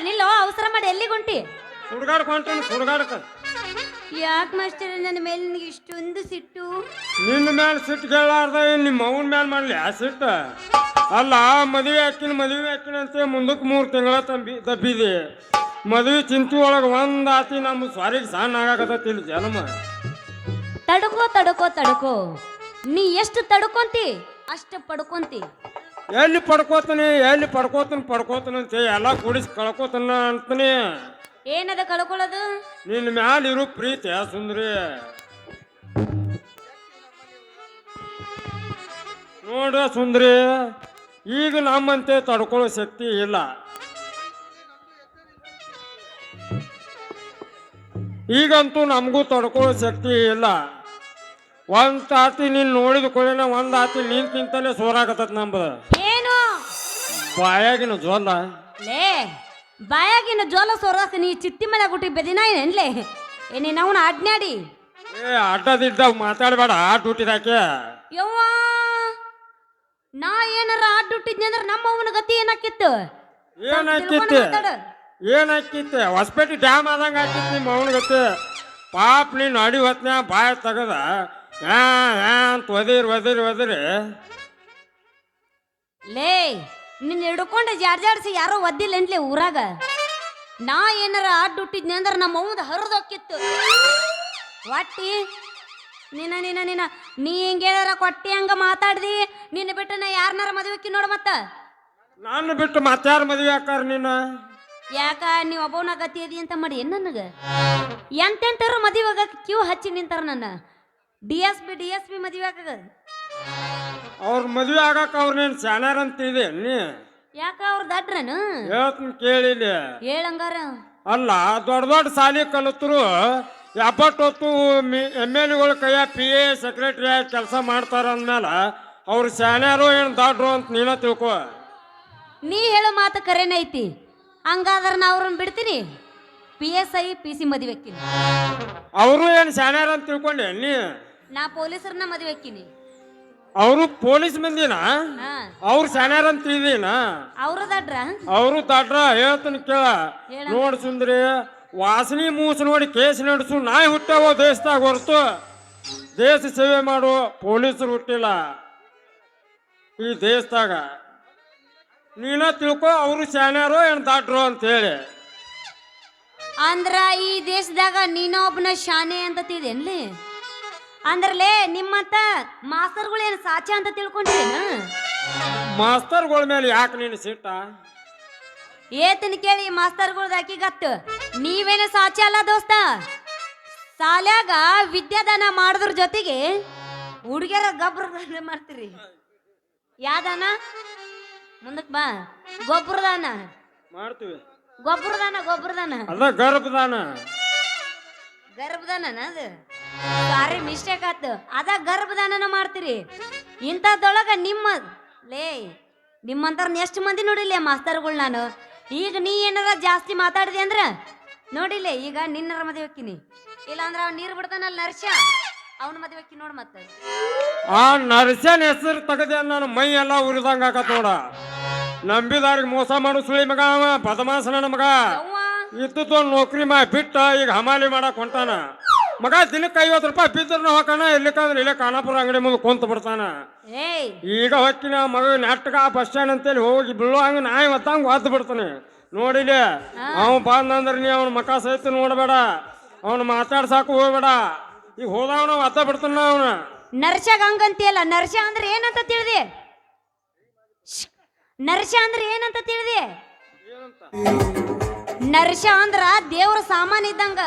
ನಿಲ್ಲೋ ಅವಸರ ಮಾಡಿ ಎಲ್ಲಿಗುಂಟಿ ಸುಡ್ಗಾಡ್ಕ ಹೊಂಟೇನಿ ಸುಡ್ಗಾಡ್ಕ. ಯಾಕೆ ಮಾಸ್ಟರ್ ನನ್ನ ಮೇಲೆ ನಿನಗೆ ಇಷ್ಟೊಂದು ಸಿಟ್ಟು? ನಿನ್ನ ಮೇಲೆ ಸಿಟ್ಟು ಕೇಳಾರ್ದ ನಿಮ್ಮ ಅವನ ಮೇಲೆ ಮಾಡ್ಲಿ ಆ ಸಿಟ್ಟು. ಅಲ್ಲ ಮದುವೆ ಹಾಕಿನ ಅಂತ ಮುಂದಕ್ಕೆ 3 ತಿಂಗಳ ತಬ್ಬಿದೆ. ಮದುವೆ ಚಿಂತೆ ಒಳಗೆ ಒಂದು ಆತಿ ನಮ್ಮ ಸ್ವಾರಿಗೆ ಸಣ್ಣ ಆಗಾಕತ್ತಿಲ್ಲ ಜನ್ಮ. ತಡ್ಕೋ ತಡ್ಕೋ ತಡ್ಕೋ, ನೀ ಎಷ್ಟು ತಡ್ಕೊಂತಿ ಅಷ್ಟು ಪಡ್ಕೊಂತಿ. ಎಲ್ಲಿ ಪಡ್ಕೋತಾನೆ ಅಂತ ಎಲ್ಲ ಕೂಡಿಸಿ ಕಳ್ಕೋತಾನ ಅಂತಾನೆ. ಏನದ ಕಳ್ಕೊಳ್ಳೋದು? ನಿನ್ನ ಮ್ಯಾಲ ಇರೋ ಪ್ರೀತಿ ಸುಂದ್ರಿ. ನೋಡ್ರ ಸುಂದ್ರಿ, ಈಗ ನಮ್ಮಂತೆ ತಡ್ಕೊಳ್ಳೋ ಶಕ್ತಿ ಇಲ್ಲ. ಈಗಂತೂ ನಮಗೂ ತಡ್ಕೊಳ್ಳೋ ಶಕ್ತಿ ಇಲ್ಲ. ಒಂದ್ ತಾತಿ ನೀನ್ ನೋಡಿದ ಕೂಡಲೇ ಒಂದ್ ಆತಿ ನಿಂತಿಂತಲೇ ಸೋರಾಕತ್ತ ನಮ್ದು. ಏನು ಬಾಯಾಗಿನ ಜೋಲ ಲೇ, ಬಾಯಾಗಿನ ಜೋಲ ಸೋರಾಕ ನೀ ಚಿತ್ತಿ ಮೇಲೆ ಗುಟ್ಟಿ ಬೆದಿನ ಏನ್ಲೇ? ಏನೇನು ಅವನ ಅಡ್ನಾಡಿ ಅಡ್ಡದಿಡ್ಡ ಮಾತಾಡಬೇಡ. ಆಟ ಹುಟ್ಟಿದಾಕೆ ಯವ್ವ, ನಾ ಏನಾರ ಆಡ್ ಹುಟ್ಟಿದ್ನಿ ಅಂದ್ರೆ ನಮ್ಮ ಅವನ ಗತಿ ಏನಾಕಿತ್ತು? ಏನಾಕಿತ್ತೆ ಹೊಸಪೇಟೆ ಡ್ಯಾಮ್ ಆದಂಗ ಹಾಕಿತ್ತು ನಿಮ್ಮ ಅವನ ಗತಿ. ಪಾಪ ನೀನು ಅಡಿ ಹೊತ್ನ್ಯಾ ಬಾಯ ತೆಗದ ಅಂತ ಒದಿರಿ ಲೇ, ನಿನ್ನ ಹಿಡ್ಕೊಂಡು ಜಾಡ್ಸಿ ಯಾರೋ ಒದ್ದಿಲ್ಲ ಎಂಟ್ಲೆ ಊರಾಗ. ನಾ ಏನಾರ ಆಡ್ ಹುಟ್ಟಿದ್ನಿ ಅಂದ್ರೆ ನಮ್ಮ ಅವನ ಹರಿದೋಕಿತ್ತು ಒಟ್ಟಿ. ನೀ ಹಿಂಗೇನಾರ ಕೊಟ್ಟಿ ಹಂಗ ಮಾತಾಡ್ದಿ. ನಿನ್ನ ಬಿಟ್ಟು ನಾ ಯಾರನಾರ ಮದುವೆಕ್ಕಿ ನೋಡ ಮತ್ತ. ನಾನು ಬಿಟ್ಟು ಮತ್ತಾರು ಮದುವೆ ಹಾಕಾರ ನೀನು? ಯಾಕ ನೀವು ಒಬ್ಬವನ ಗತಿ ಅದಿ ಅಂತ ಮಾಡಿ ಏನ್ ನನಗ? ಎಂತೆಂತರು ಮದುವೆ ಆಗಕ್ಕೆ ಕ್ಯೂ ಹಚ್ಚಿ ನಿಂತಾರ. ನನ್ನ ಡಿ ಎಸ್ ಬಿ ಮದುವೆ ಆಗ. ಅವ್ರ ಮದುವೆ ಆಗಾಕ ಅವ್ರನ್ನೇನು ಶಾನ್ಯಾರ ಅಂತ ಇದೆ ನೀ? ಯಾಕ ಅವ್ರ ದಡ್ರನು? ಹೇಳ್ತೀನಿ ಕೇಳಿಲ್ಲ. ಹೇಳಂಗಾರ ಅಲ್ಲ, ದೊಡ್ಡ ಸಾಲಿ ಕಲಿತರು ಎಪ್ಪತ್ತೊತ್ತು MLAಗಳ ಕೈಯ PA ಸೆಕ್ರೆಟರಿ ಆಗಿ ಕೆಲಸ ಮಾಡ್ತಾರ ಅಂದ್ಮೇಲೆ ಅವ್ರು ಶಾನ್ಯಾರು ಏನು ದಡ್ರು ಅಂತ ನೀನ ತಿಳ್ಕೊ. ನೀ ಹೇಳೋ ಮಾತು ಕರೆನೇ ಐತಿ. ಹಂಗಾದ್ರೆ ನಾ ಅವ್ರನ್ನ ಬಿಡ್ತೀನಿ. PSI PC ಮದುವೆ ಹಾಕಿನಿ. ಅವರು ಏನು ಶಾನ್ಯಾರ ಅಂತ ತಿಳ್ಕೊಂಡೆ ನೀ? ನಾ ಪೊಲೀಸರನ್ನ ಮದುವೆ ಹಾಕಿನಿ. ಅವರು ಪೊಲೀಸ್ ಮಂದಿನ? ಅವ್ರು ಶಾನ್ಯಾರ ಅಂತ ತಿಳಿದೀನ? ಅವರು ದಡ್ರ? ಅವರು ದಡ್ರ. ಹೇಳ್ತೀನಿ ಕೇಳ. ನೋಡ್ ಸುಂದ್ರಿ, ವಾಸನಿ ಮೂಸು ನೋಡಿ ಕೇಸ್ ನಡೆಸು ನಾಯಿ ಹುಟ್ಟಾವ ದೇಶದಾಗ ಹೊರತು ದೇಶ ಸೇವೆ ಮಾಡುವ ಪೊಲೀಸರು ಹುಟ್ಟಿಲ್ಲ ಈ ದೇಶದಾಗ. ನೀನ ತಿಳ್ಕೊ ಅವರು ಶಾನ್ಯಾರು ಏನು ದಾಟ್ರು ಅಂತ ಹೇಳಿ. ಅಂದ್ರ ಈ ದೇಶದಾಗ ನೀನೊಬ್ಬನ ಶಾನೆ ಅಂತ ತಿದೇನ್ಲಿ? ಅಂದ್ರಲೇ ನಿಮ್ಮಂತ ಮಾಸ್ತರ್ಗಳು ಏನು ಸಾಚ ಅಂತ ತಿಳ್ಕೊಂಡಿರೇನ? ಮಾಸ್ತರ್ಗಳ ಮೇಲೆ ಯಾಕೆ ನೀನು ಸಿಟ್ಟ? ಏತನ ಕೇಳಿ ಮಾಸ್ತರ್ಗಳ್ದ ಅಕ್ಕಿಗತ್ತು. ನೀವೇನ ಸಾಚ ಅಲ್ಲ ದೋಸ್ತ. ಸಾಲ್ಯಾಗ ವಿದ್ಯಾದಾನ ಮಾಡೋದ್ರ ಜೊತೆಗೆ ಹುಡುಗಿಯರ ಗೊಬ್ಬರ ಮಾಡ್ತೀರಿ. ಯಾದಾನ ಮುಂದಕ್ಕೆ ಬಾ. ಗೊಬ್ಬರದಾನ ಮಾಡ್ತೀವಿ. ಗೊಬ್ಬರದಾನ ಅದ ಗರ್ಭದಾನ ಅದು ಸಾರಿ ಮಿಸ್ಟೇಕ್ ಆತು. ಅದ ಗರ್ಭದಾನ ಮಾಡ್ತೀರಿ. ಇಂಥದ್ದೊಳಗ ನಿಮ್ಮಂತರ್ನ ಎಷ್ಟು ಮಂದಿ ನೋಡಿಲ್ಲ ಮಾಸ್ತರ್ಗಳು ನಾನು. ಈಗ ನೀ ಏನಾರ ಜಾಸ್ತಿ ಮಾತಾಡಿದೆ ಅಂದ್ರ ನೋಡಿಲ್ಲ, ಈಗ ನಿನ್ನರ ಮದುವೆ ಹಾಕಿನಿ. ಇಲ್ಲಾಂದ್ರ ಅವ್ನು ನೀರು ಬಿಡ್ತಾನಲ್ಲ ನರ್ಷ, ಅವನ ಮದುವೆ ಹಾಕಿ ನೋಡ್. ಮತ್ತೆ ಆ ನರ್ಸನ್ ಹೆಸರು ತೆಗದೆ ನಾನು ಮೈ ಎಲ್ಲ ಉರಿದಂಗ ಆಕತ್ ನೋಡ. ನಂಬಿದಾರಿಗೆ ಮೋಸ ಮಾಡು ಸುಳಿ ಮಗ ಅವ, ಬದಮಾಸನ ಮಗ. ಇತ್ತು ನೌಕರಿ ಬಿಟ್ಟ ಈಗ ಹಮಾಲಿ ಮಾಡಕ್ ಹೊಂಟಾನ ಮಗ. ದಿನಕ್ಕೆ 50 ರೂಪಾಯಿ ಬಿದ್ದ್ರ ಹೋಗೋಣ, ಇರ್ಲಿಕ್ಕಂದ್ರೆ ಇಲ್ಲೇ ಖಾನಾಪುರ ಅಂಗಡಿ ಮುಂದೆ ಕುಂತ ಬಿಡ್ತಾನ. ಈಗ ಹೊಕ್ಕಿನ ಮಗ ನೆಟ್ಗ ಬಸ್ ಸ್ಟ್ಯಾಂಡ್ ಅಂತೇಳಿ ಹೋಗಿ ಬೀಳುವಂಗ ನಾಯಿ ಒತ್ತಂಗ ಒದ್ದು ಬಿಡ್ತಾನೆ. ನೋಡಿಲಿ, ಅವ್ ಬಂದಂದ್ರೆ ನೀ ಅವ್ನ ಮಕ ಸಹಿತ ನೋಡಬೇಡ, ಅವ್ನ ಮಾತಾಡ್ಸಾಕು ಹೋಗ್ಬೇಡ. ಈಗ ಹೋದವನ ಒತ್ತ ಬಿಡ್ತಾನ ಅವನ. ನರ್ಷಾಗ ಹಂಗಂತಿಯಲ್ಲ. ನರ್ಷ ಅಂದ್ರೆ ಏನಂತ ತಿಳಿದಿ? ನರ್ಷ ಅಂದ್ರೆ ಏನಂತ ತಿಳಿದಿ? ನರ್ಷ ಅಂದ್ರ ದೇವ್ರ ಸಾಮಾನ್ ಇದ್ದಂಗ.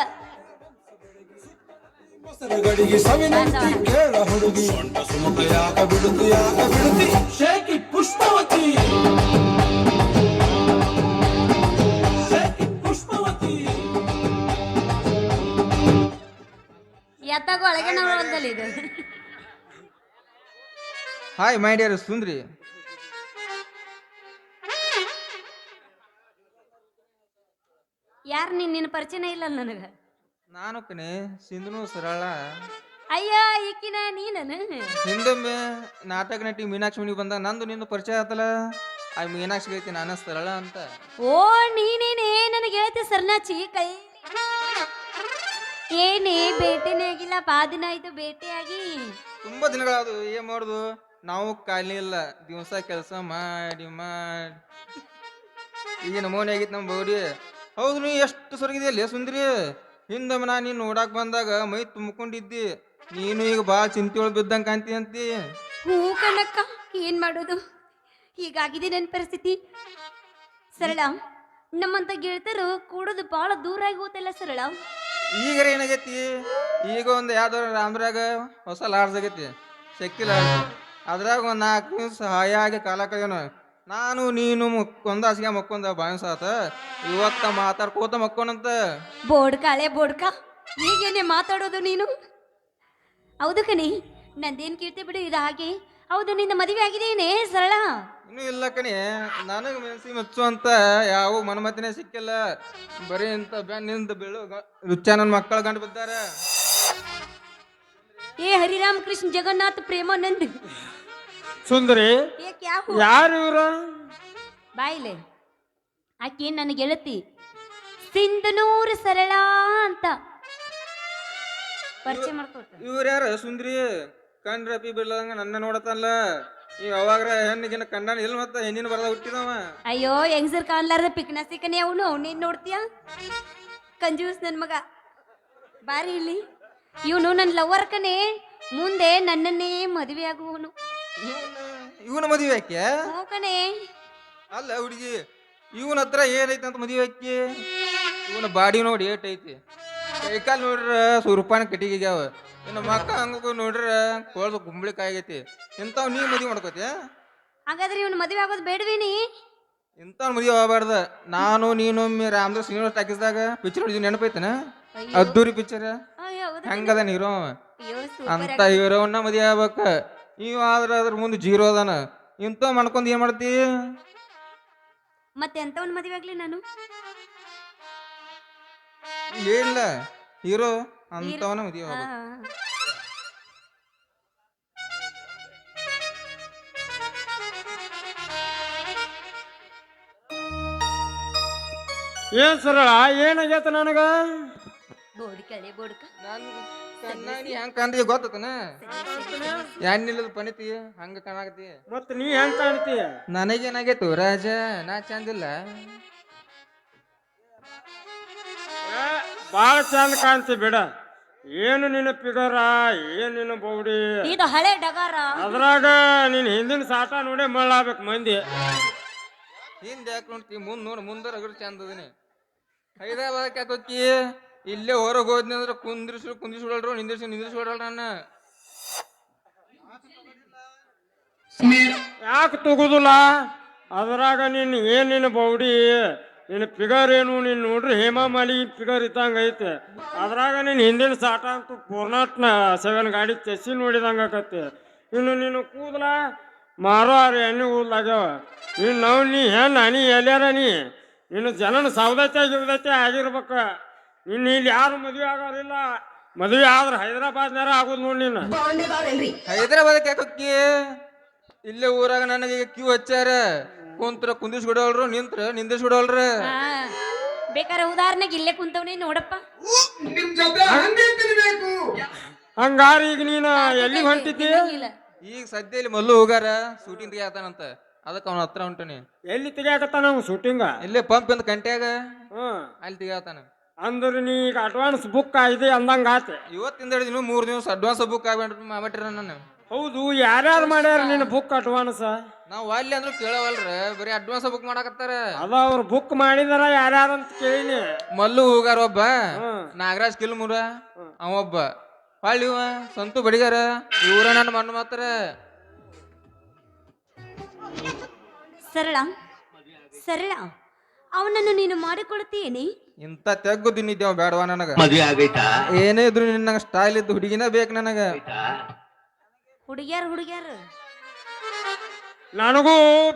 ಎತ್ತಾಗ ಒಳಗೆ ನೋಡೋದಲ್ಲಿ ಇದು. ಹಾಯ್ ಮೈ ಡಿಯರ್ ಸುಂದ್ರಿ. ಯಾರು ನಿನ್ನ ಪರಿಚಯ ಇಲ್ಲ ನನಗ. ನಾನು ಕಣೆ ಸಿಂಧುನು ಸರಳ. ಅಯ್ಯ ಈಕಿನ ನೀನನು? ಹಿಂದೊಮ್ಮೆ ನಾಟಕ ನಟಿ ಮೀನಾಕ್ಷಿ ಮನೆಗೆ ಬಂದಾಗ ನಂದು ನಿಂದು ಪರಿಚಯ ಆತಲ್ಲ. ಆ ಮೀನಾಕ್ಷಿ ಐತಿ ನಾನು ಸರಳ ಅಂತ. ಓ ನೀನೇನೇನ ನನಗೆ ಹೇಳ್ತಿ ಸರ್ನಾಚಿ ಕೈ ಏನೇ ಭೇಟಿನೇ ಆಗಿಲ್ಲ ಬಾ ದಿನ ಆಯ್ತು ಭೇಟಿಯಾಗಿ. ತುಂಬಾ ದಿನಗಳಾದವು, ಏನ್ ಮಾಡುದು, ನಾವು ಖಾಲಿ ಇಲ್ಲ, ದಿವಸ ಕೆಲಸ ಮಾಡಿ ಮಾಡಿ ಈಗ ನಮೂನೆ ಆಗಿತ್ತು ನಮ್ಮ ಬೌಡಿ. ಹೌದು, ನೀ ಎಷ್ಟು ಸೊರಗಿದೆಯಲ್ಲ ಸುಂದ್ರಿ. ಹಿಂದೊಮ್ಮೆ ನಾ ನೀನು ನೋಡಾಕ್ ಬಂದಾಗ ಮೈ ತುಂಬಿಕೊಂಡಿದ್ದಿ, ನೀನು ಈಗ ಭಾಳ ಚಿಂತೆ ಬಿದ್ದಂಗೆ ಕಾಣ್ತಿ ಅಂತಿ. ಹೂ ಕಣಕ್ಕ, ಏನ್ ಮಾಡೋದು, ಹೀಗಾಗಿದೆ ನನ್ನ ಪರಿಸ್ಥಿತಿ. ಸರಳ, ನಮ್ಮಂತ ಗೆಳತರು ಕೂಡೋದು ಬಹಳ ದೂರ ಆಗಿ ಹೋತಲ್ಲ ಸರಳ. ಈಗರ ಏನಾಗೈತಿ, ಈಗ ಒಂದು ಯಾವ್ದಾರ ರಾಮ್ರಾಗ ಹೊಸ ಲಾಡ್ಜ್ ಆಗೈತಿ, ಶಕ್ತಿ ಲಾಡ್ಜ್. ಅದ್ರಾಗ ಒಂದು 4 ದಿವಸ ಹಾಯಾಗಿ ಕಾಲ ಕಳೆಯೋಣ. ನಾನು ನೀನು ಒಂದ ಹಾಸಿಗೆ ಮಕ್ಕೊಂದ ಬಾಯನ್ಸಾತ, ಇವತ್ತ ಮಾತಾಡ್ಕೋತ ಮಕ್ಕೋನಂತ. ಬೋಡ್ಕಾಳೆ ಬೋಡ್ಕ, ಹೀಗೇನೆ ಮಾತಾಡೋದು ನೀನು? ಹೌದು ಕಣಿ, ನಂದೇನ್ ಕೀರ್ತಿ ಬಿಡು ಇದು ಹಾಗೆ. ಹೌದು, ನಿನ್ನ ಮದುವೆ ಆಗಿದೇನೆ ಸರಳ? ಇನ್ನೂ ಇಲ್ಲ ಕಣಿ, ನನಗೆ ಮೆಣಸಿ ಮೆಚ್ಚು ಅಂತ ಯಾವ ಮನಮತಿನೇ ಸಿಕ್ಕಿಲ್ಲ. ಬರೀ ಇಂಥ ಬೆನ್ನಿಂದ ಬೀಳು ರುಚ ನನ್ನ ಮಕ್ಕಳ ಗಂಡು ಬಿದ್ದಾರ. ಏ ಹರಿರಾಮ್ ಕೃಷ್ಣ ಜಗನ್ನಾಥ್ ಪ್ರೇಮಾನಂದ್ ಸುಂದರಿ, ಏ ಕ್ಯಾ ಹೂ? ಯಾರು ಇವ್ರ? ಬಾಯಿಲೆ, ಆಕೆ ನನ್ನ ಗೆಳತಿ ಸಿಂಧನೂರ್ ಸರಳ ಅಂತ ಪರಿಚಯ ಮಾಡ್ಕೊತ. ಇವ್ರು ಯಾರ ಸುಂದ್ರಿ? ಕಂಡ್ರಪಿ ಬಿಡ್ಲಂಗ ನನ್ನ ನೋಡತ್ತಲ್ಲ. ನೀವು ಯಾವಾಗ್ರ ಹೆಣ್ಣಿಗಿನ ಕಂಡಾನ ಇಲ್ಲ, ಮತ್ತ ಹೆಣ್ಣಿನ ಬರದ ಹುಟ್ಟಿದವ. ಅಯ್ಯೋ ಹೆಂಗ್ಸರ್ ಕಾಣ್ಲಾರ್ದ ಪಿಕ್ನ ಸಿಕ್ಕನೆ ಅವನು, ನೀನ್ ನೋಡ್ತೀಯ ಕಂಜೂಸ್ ನನ್ ಮಗ. ಬಾರಿ ಇಲ್ಲಿ, ಇವನು ನನ್ನ ಲವರ್ ಕನೆ, ಮುಂದೆ ನನ್ನನ್ನೇ ಮದುವೆ ಆಗುವವನು. ಇವನ ಮದುವೆ ಯಾಕೆ? ಹ್ಞೂ ಕಣೆ. ಅಲ್ಲ ಹುಡುಗಿ, ಇವನ ಹತ್ರ ಏನೈತೆ ಅಂತ ಮದುವೆ ಹಾಕಿ? ಇವನ ಬಾಡಿ ನೋಡಿ ಏಟ್ ಐತಿ, ಕೈಕಾಲ್ ನೋಡ್ರ ಸುರುಪಾನ ಕಟ್ಟಿಗೆಗ್ಯಾವ. ಇನ್ನು ಮಕ್ಕ ಹಂಗ ನೋಡ್ರ ಕೊಳ್ದು ಗುಂಬಳಿಕಾಯಿ ಆಗೈತಿ. ಇಂಥವ್ ನೀ ಮದುವೆ ಮಾಡ್ಕೋತಿಯ? ಹಾಗಾದ್ರೆ ಇವನು ಮದುವೆ ಆಗೋದು ಬೇಡವೇನಿ? ಇಂಥವ್ ಮದುವೆ ಆಗಬಾರ್ದ. ನಾನು ನೀನೊಮ್ಮೆ ರಾಮದಾಸ್ ಶ್ರೀನಿವಾಸ್ ಟಾಕೀಸ್ದಾಗ ಪಿಕ್ಚರ್ ನೋಡಿದ್ವಿ, ನೆನಪೈತನ? ಅದ್ದೂರಿ ಪಿಕ್ಚರ್ ಹೆಂಗದ ಹೀರೋ, ಅಂತ ಹೀರೋವನ್ನ ಮದುವೆ ಆಗ್ಬೇಕ. ನೀವು ಆದ್ರ ಅದ್ರ ಮುಂದೆ ಜೀರೋ ಅದಾನ. ಇಂಥವ್ ಮಾಡ್ಕೊಂಡ್ ಏನ್ ಮಾಡ್ತಿ? ಮತ್ತೆ ಎಂತವನ್ ಮದುವೆ ಆಗ್ಲಿ ನಾನು? ಏನಿಲ್ಲ, ಹೀರೋ ಅಂತವನ ಮದುವೆ ಆಗ್ಬೇಕು. ಏನ್ ಸರಳ, ಏನಾಗೈತ ನನಗ? ಬೋಡ್ಕಳೆ ಬೋಡ್ಕ, ನಾನು ಕಣ್ಣಾಡಿ ಹೆಂಗ್ ಕಾಣ್ತಿ ಗೊತ್ತನ? ಎಣ್ಣಿಲ್ಲದ ಪಣಿತಿ ಹಂಗ ಕಾಣಾಕತಿ. ಮತ್ ನೀ ಹೆಂಗ್ ಕಾಣ್ತೀಯ? ನನಗೇನಾಗೈತು ರಾಜ, ನಾ ಚಂದಿಲ್ಲ? ಬಾಳ ಚಂದ ಕಾಣ್ತಿ ಬಿಡ. ಏನು ನಿನ್ನ ಪಿಗರ, ಏನ್ ನಿನ್ನ ಬೌಡಿ, ಇದು ಹಳೆ ಡಗಾರ. ಅದ್ರಾಗ ನೀನ್ ಹಿಂದಿನ ಸಾಟ ನೋಡೇ ಮಳ್ಳಾಗ್ಬೇಕು ಮಂದಿ. ಹಿಂದೆ ಯಾಕೆ ನೋಡ್ತಿ, ಮುಂದ್ ನೋಡ್, ಮುಂದೆ ರಗಡ್ ಚಂದ ಅದೀನಿ. ಹೈದರಾಬಾದಕ್ಕೆ ಯಾಕೋಕಿ? ಇಲ್ಲೇ ಹೊರಗೆ ಹೋದ್ನಿ ಅಂದ್ರೆ ಕುಂದಿಸ್ಬಿಡಲ್ರು, ನಿಂದಿಸ್ಬಿಡಲ್ರ ನನ್ನ. ಯಾಕೆ ತಗೋದಿಲ್ಲ? ಅದ್ರಾಗ ನೀನ್ ಏನ್ ನಿನ್ನ ಬೌಡಿ, ನಿನ್ನ ಫಿಗರ್ ಏನು, ನೀನ್ ನೋಡ್ರಿ ಹೇಮಾ ಮಾಲಿಗೆ ಫಿಗರ್ ಇದ್ದಂಗ ಐತೆ. ಅದ್ರಾಗ ನೀನ್ ಹಿಂದಿನ ಸಾಟ ಅಂತೂ ಪೂರ್ಣಾಟ್ನ 7 ಗಾಡಿ ಚೆಸ್ಸಿ ನೋಡಿದಂಗ ಆಕತ್ತೆ. ಇನ್ನು ನೀನು ಕೂದಲ ಮಾರೋ ಎಣ್ಣೆ ಕೂದಲಾಗ್ಯಾವ. ನೀ ಹೆಣ್ಣ, ನೀ ಎಲ್ಯಾರ ನೀನು ಜನನ ಸವದತ್ತೆ ಗಿವದತ್ತೆ ಆಗಿರ್ಬೇಕ. ನಿನ್ನ ಇಲ್ಲಿ ಯಾರು ಮದುವೆ ಆಗೋರಿಲ್ಲ. ಮದುವೆ ಆದ್ರೆ ಹೈದರಾಬಾದ್ನಾರ ಆಗೋದು ನೋಡಿ ನೀನು. ಹೈದರಾಬಾದಕ್ಕೆ ಯಾಕೋಕಿ? ಇಲ್ಲೇ ಊರಾಗ ನನಗೆ ಕ್ಯೂ ಹಚ್ಚಾರ. ಕುಂತ್ರ ಕುಂದಿಸ್ಬಿಡಲ್ರು, ನಿಂತ್ರ ನಿಂದಿಸ್ಬಿಡಲ್ರು. ಬೇಕಾದ್ರೆ ಉದಾಹರಣೆಗೆ ಇಲ್ಲೇ ಕುಂತವನೇ ನೋಡಪ್ಪ. ಹಂಗಾರ ಈಗ ನೀನು ಎಲ್ಲಿಗೆ ಹೊಂಟಿದ್ದಿ? ಈಗ ಸದ್ಯ ಇಲ್ಲಿ ಮಲ್ಲು ಹೋಗಾರ ಶೂಟಿಂಗ್ ತೆಗಿತಾನಂತ, ಅದಕ್ಕೆ ಅವನ ಹತ್ರ ಹೊಂಟಾನೆ. ಎಲ್ಲಿ ತೆಗಿಯಾಕತ್ತ ನಾವು ಶೂಟಿಂಗ? ಇಲ್ಲೇ ಪಂಪ್ ಅಂತ ಕಂಟ್ಯಾಗ, ಅಲ್ಲಿ ತೆಗಿತಾನ. ಅಂದ್ರೆ ನೀ ಈಗ ಅಡ್ವಾನ್ಸ್ ಬುಕ್ ಆಗಿದೆ ಅಂದಂಗ ಆತೆ. ಇವತ್ತಿಂದ ಹಿಡಿದು 3 ದಿವಸ ಅಡ್ವಾನ್ಸ್ ಬುಕ್ ಆಗ್ಬಿಟ್ರ ನಾನು. ಹೌದು, ಯಾರ್ಯಾರು ಮಾಡ್ಯಾರ ನಿನ್ನ ಬುಕ್ ಅಡ್ವಾನ್ಸ್? ನಾವು ಅಲ್ಲಿ ಅಂದ್ರೂ ಕೇಳವಲ್ರ, ಬರೀ ಅಡ್ವಾನ್ಸ್ ಬುಕ್ ಮಾಡಕತ್ತಾರ. ಅದ ಅವ್ರು ಬುಕ್ ಮಾಡಿದಾರ ಯಾರ್ಯಾರ ಅಂತ ಕೇಳಿನಿ. ಮಲ್ಲು ಹೋಗಾರ ಒಬ್ಬ, ನಾಗರಾಜ್ ಕಿಲ್ಮುರ ಅವೊಬ್ಬ, ಹೊಳ್ಳಿ ಇವ ಸಂತು ಬಡಿಗಾರ, ಇವ್ರ ನನ್ನ ಮಣ್ಣು ಮಾತ್ರ. ಸರಳ ಸರಳ, ಅವನನ್ನು ನೀನು ಮಾಡಿಕೊಳ್ತೀಯೇನೆ? ಇಂಥ ತೆಗ್ಗು ತಿನ್ನಿದ್ದೇವ ಬೇಡವಾ ನನಗ. ಏನೇ ಇದ್ರು ನಿನ್ನ ಸ್ಟೈಲ್ ಇದ್ದು ಹುಡುಗಿನ ಬೇಕು ನನಗ. ಹುಡುಗ್ಯಾರ ನನಗೂ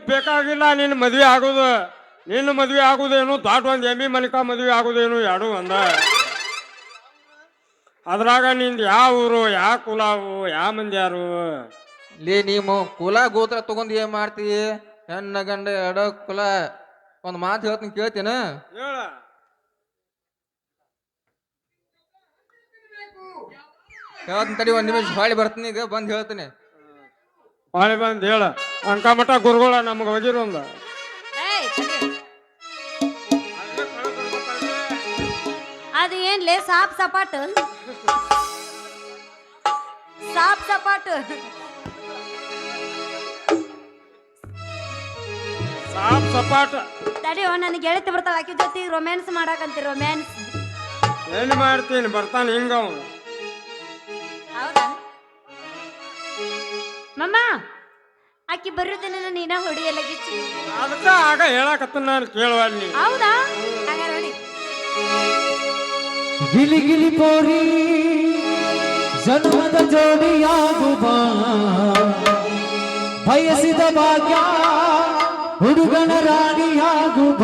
ಬೇಕಾಗಿಲ್ಲ ನಿನ್ನ ಮದ್ವೆ ಆಗೋದು. ನಿನ್ನ ಮದ್ವೆ ಆಗುದೇನು ದೊಡ್ಡ ಒಂದು ಎಮ್ಮಿ ಮಲಿಕಾ ಮದ್ವೆ ಆಗುದೇನು, ಎರಡು ಒಂದ. ಅದ್ರಾಗ ನಿಂದ ಯಾವ ಊರು, ಯಾವ ಕುಲಾವು, ಯಾವ ಮಂದಿ ಯಾರು? ಲೇ ನೀವು ಕುಲ ಗೋತ್ರ ತಗೊಂಡ್ ಏನ್ ಮಾಡ್ತಿ? ಹೆಣ್ಣ ಗಂಡ ಎರಡ ಕುಲ. ಒಂದ್ ಮಾತು ಹೇಳ್ತೀನಿ ಕೇಳ್ತೇನ? ಹೇಳ. ಹೇಳ್ತೀನಿ ತಡಿ, ಒಂದ್ ನಿಮಿಷ ಹೊಳ್ಳಿ ಬರ್ತೀನಿ, ಈಗ ಬಂದು ಹೇಳ್ತೀನಿ. ಹೊಳೆ ಬಂದು ಹೇಳ ಅಂಕಮಠ ಗುರುಗಳ ನಮ್ಗೆ ಹೋಗಿರೋಂದ ಏಯ್, ತಡಿ. ಅದು ಏನ್ಲೇ ಸಾಪ್ ಸಪಾಟ್ ಸಾಪ್ ಸಪಾಟ್ ಸಾಪ್ ಸಪಾಟ ತಡಿಯೋ, ನನಗೆ ಗೆಳತಿ ಬರ್ತಾಳ, ಆಕಿ ಜೊತೆ ರೊಮ್ಯಾನ್ಸ್ ಮಾಡಾಕಂತೀರಿ. ರೊಮ್ಯಾನ್ಸ್ ಎಲ್ಲಿ ಮಾಡ್ತೀನಿ ಬರ್ತಾನೆ ಹಿಂಗ ಅವನು. ಹೌದಾ ಮಮ್ಮ? ಆಕಿ ಬರೋದನ್ನ ನೀನ ಹೊಡಿಯಲ್ಲ ಗಿಚ್ಚಿ. ಅದಕ್ಕ ಆಗ ಹೇಳಕತ್ತ ನಾನು ಕೇಳುವಲ್ಲಿ. ಹೌದಾ? ಹಾಗಾದ್ರೆ ಹೊಡಿ. ಗಿಲಿ ಗಿಲಿ ಪೋರಿ ಜನ್ಮದ ಜೋಡಿಯಾಗುವ ಬಯಸಿದ ಭಾಗ್ಯ ಹುಡುಗನ ರಾಣಿಯಾಗುವ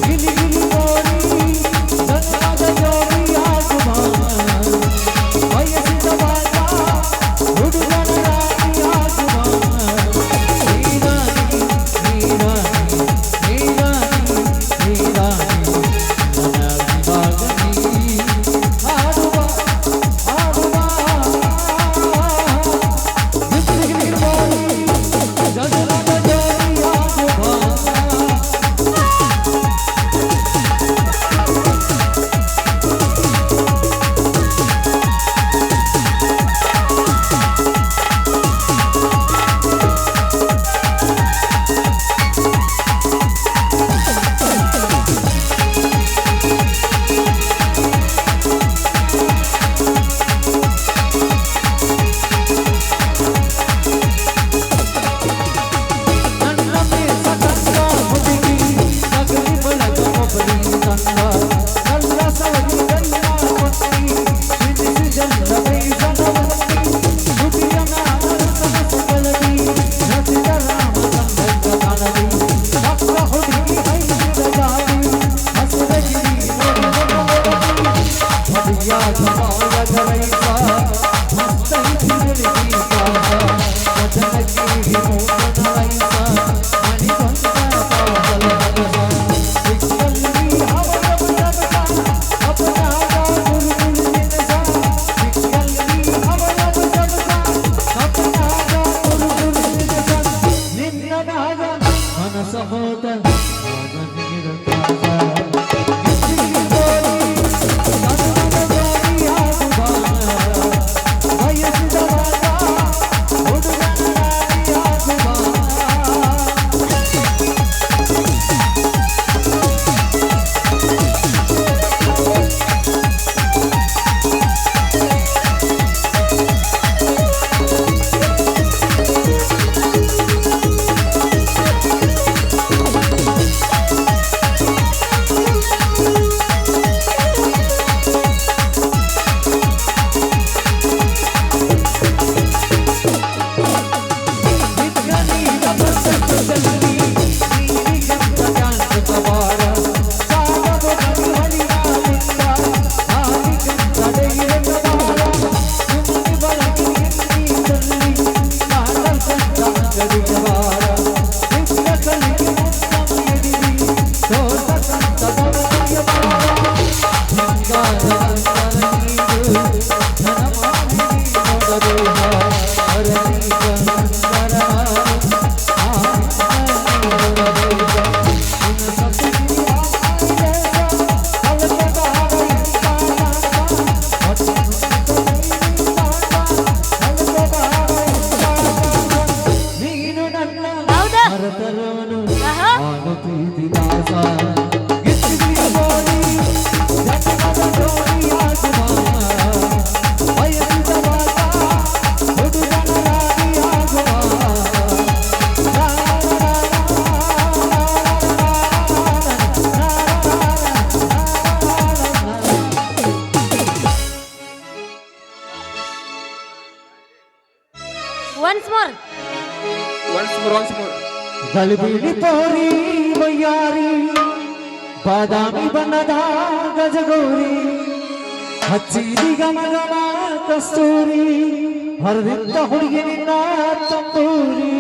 ಗಿಲಿ ಗಿಲಿ ಪೋರಿ ಒನ್ಸ್ ಮೋರ್ ಒನ್ಸ್ ಮೋರ್ ಗಲಿಬಿಲಿ ಪೋರಿ ವಯ್ಯಾರಿ ಬಾದಾಮಿ ಬಣ್ಣದ ಗಜಗೌರಿ ಹಚ್ಚಿದಿ ಗಮಗಮ ಕಸ್ತೂರಿ ಹರಿದಿದ್ದ ಹುಡುಗಿ ನಿನ್ನ ತಂಬೂರಿ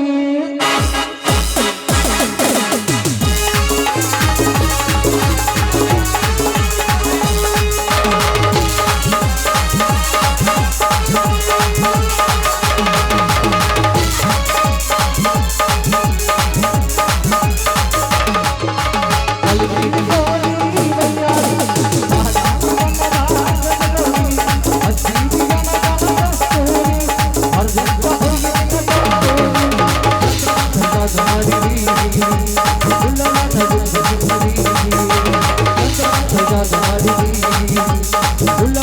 ಉಲ್ಲ